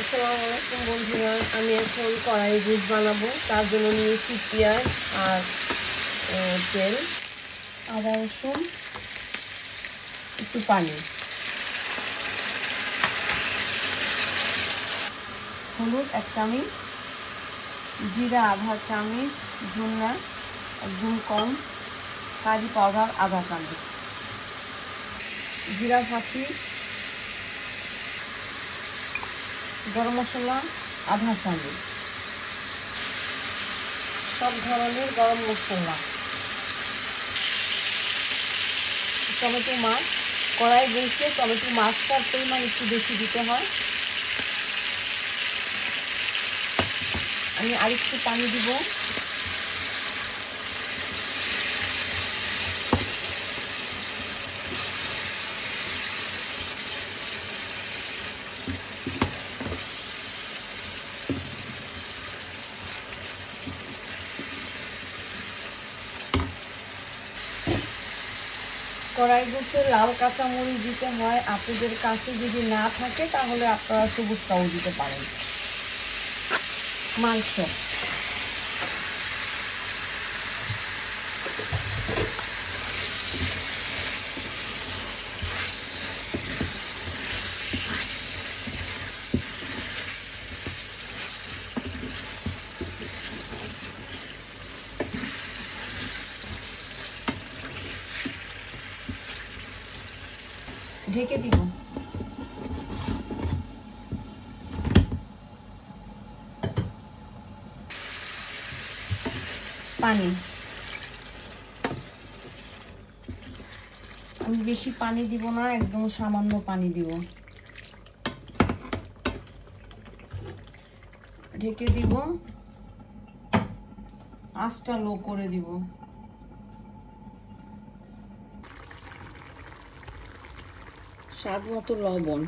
আসসালামু আলাইকুম বন্ধুরা, আমি এখন কড়াই জুস বানাবো। তার জন্য নিয়েছি পেঁয়াজ আর তেল, আদা রসুন, একটু পানি, হলুদ 1 চামচ, জিরা আধা চামচ, ধনিয়া একদম কম, কারি পাউডার আধা চামচ, জিরা ফাঁকি, গরম মশলা আধা চামচ, সব ধরনের গরম মশলা, টমেটো মাছ। কড়াই বসে টমেটো মাছটার পরিমাণ একটু বেশি দিতে হয়। আমি আরেকটু পানি দিব। কড়াই বসে লাল কাঁচামরিচ দিতে হয়। আপনাদের কাছে যদি না থাকে তাহলে আপনারা সবুজটাও দিতে পারেন। মাংস ঢেকে দিব। পানি, আমি বেশি পানি দিব না, একদম সামান্য পানি দিব। ঢেকে দিব, আঁচটা লো করে দিব। স্বাদ মতো লবণ,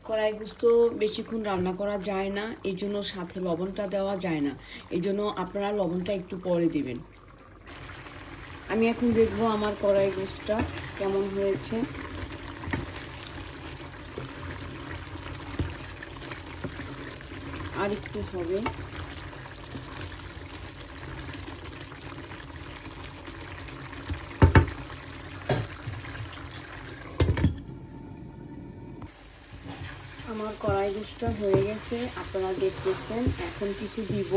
কড়াই গোস্ত বেশিক্ষণ রান্না করা যায় না, এই জন্য সাথে লবণটা দেওয়া যায় না, এই জন্য আপনারা লবণটা একটু পরে দিবেন। আমি এখন দেখবো আমার কড়াই গোস্তটা কেমন হয়েছে। আর একটু হবে। আমার কড়াই গোস্তটা হয়ে গেছে, আপনারা দেখতেছেন। এখন কিছু দিব,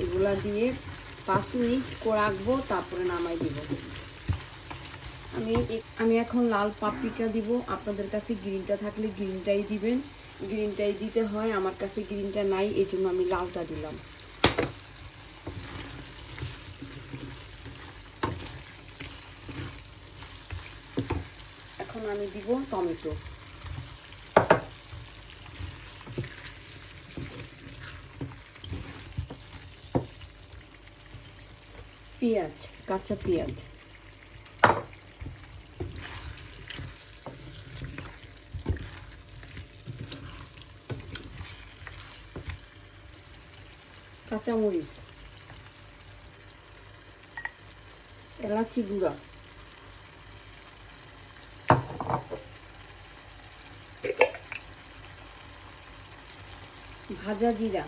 এগুলা দিয়ে 5 মিনিট রাখবো, তারপরে নামাই দিব। আমি এখন লাল পাপরিকা দিব। আপনাদের কাছে গ্রিনটা থাকলে গ্রিনটাই দিবেন, গ্রিনটাই দিতে হয়। আমার কাছে গ্রিনটা নাই, এই জন্য আমি লালটা দিলাম। এখন আমি দিব টমেটো, পেঁয়াজ, কাঁচা পেঁয়াজ, কাঁচামরিচ, এলাচি গুঁড়া, ভাজা জিরা,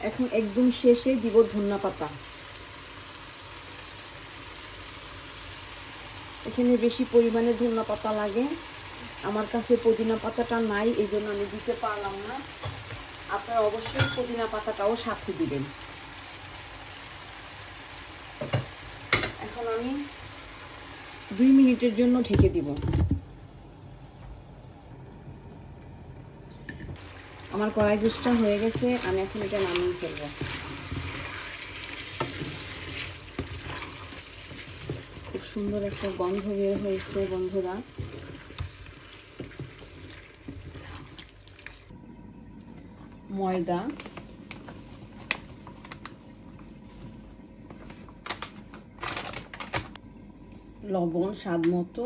এখন একদম শেষে দিব ধনিয়া পাতা। এখানে বেশি পরিমাণে ধনিয়া পাতা লাগে, আমার কাছে পুদিনা পাতাটা নাই, এই জন্য আমি দিতে পারলাম না। আপনারা অবশ্যই পুদিনা পাতাটাও সাথে দিবেন। এখন আমি 2 মিনিটের জন্য ঢেকে দিব। আমার কড়াই গোস্তটা হয়ে গেছে, আমি এখন এটা নামিয়ে ফেলবো। খুব সুন্দর একটা গন্ধ বের হয়েছে বন্ধুরা। ময়দা, লবণ স্বাদ মতো,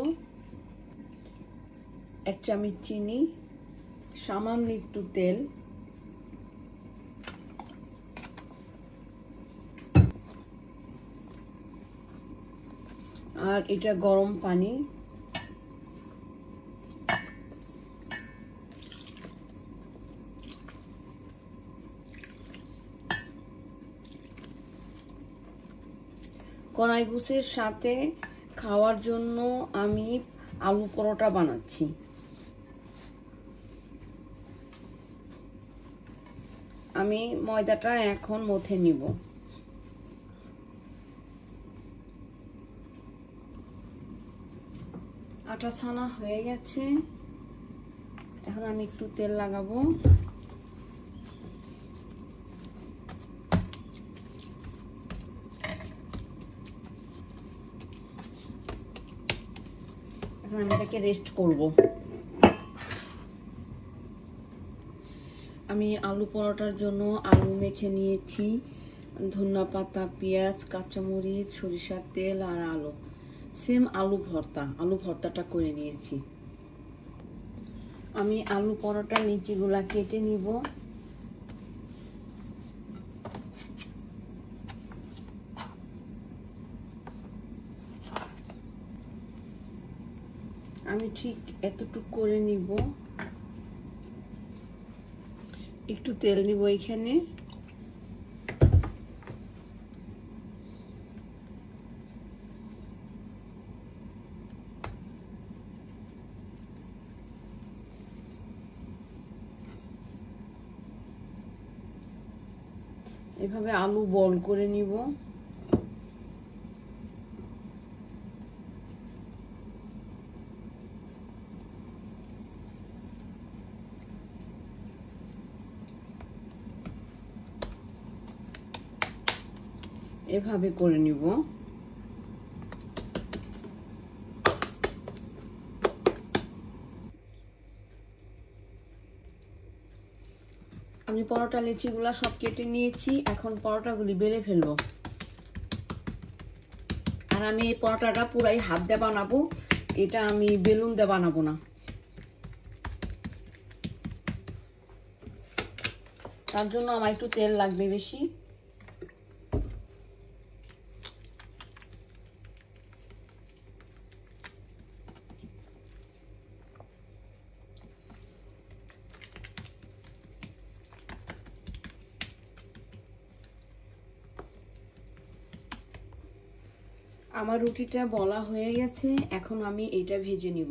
1 চামচ চিনি, সামান্য একটু তেল, আর এটা গরম পানি। কড়াইগুছের সাথে খাওয়ার জন্য আমি আলু পরোটা বানাচ্ছি। আমি ময়দাটা এখন মথে নিব। আটা ছানা হয়ে গেছে, এখন আমি একটু তেল লাগাবো। এখন আমি এটাকে রেস্ট করব। আমি আলু পরোটার জন্য আলু মেখে নিয়েছি, ধনিয়া পাতা, পেঁয়াজ, কাঁচামরিচ, সরিষার তেল আর আলু। সেম আলু ভর্তাটা করে নিয়েছি। আমি আলু পরোটার নিচেগুলা কেটে নিব। আমি ঠিক এতটুকু করে নিব। একটু তেল নিব এখানে। এভাবে আলু বল করে নিব। এভাবে করে নিব। আমি পরোটা লেচিগুলা সব কেটে নিয়েছি, এখন পরোটাগুলি বেলে ফেলবো। আর আমি এই পরোটাটা পুরাই হাত দিয়ে বানাবো, এটা আমি বেলুন দিয়ে বানাবো না। তার জন্য আমার একটু তেল লাগবে বেশি। আমার রুটিটা বলা হয়ে গেছে, এখন আমি এটা ভেজে নিব।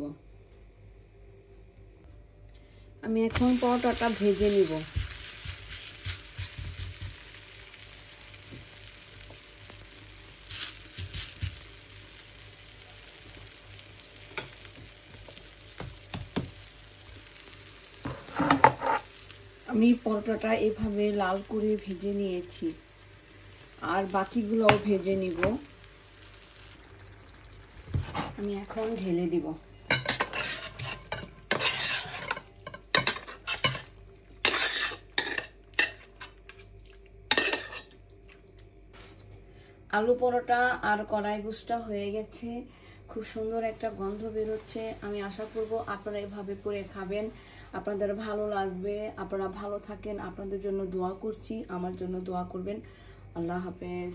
আমি এখন পরোটাটা ভেজে নিব। আমি পরোটাটা এভাবে লাল করে ভেজে নিয়েছি, আর বাকিগুলোও ভেজে নিব। আমি এখন ঢেলে দিব। আলু পরোটা আর কড়াই গুস্টা হয়ে গেছে, খুব সুন্দর একটা গন্ধ বেরোচ্ছে। আমি আশা করব আপনারা এভাবে করে খাবেন, আপনাদের ভালো লাগবে। আপনারা ভালো থাকেন, আপনাদের জন্য দোয়া করছি, আমার জন্য দোয়া করবেন। আল্লাহ হাফেজ।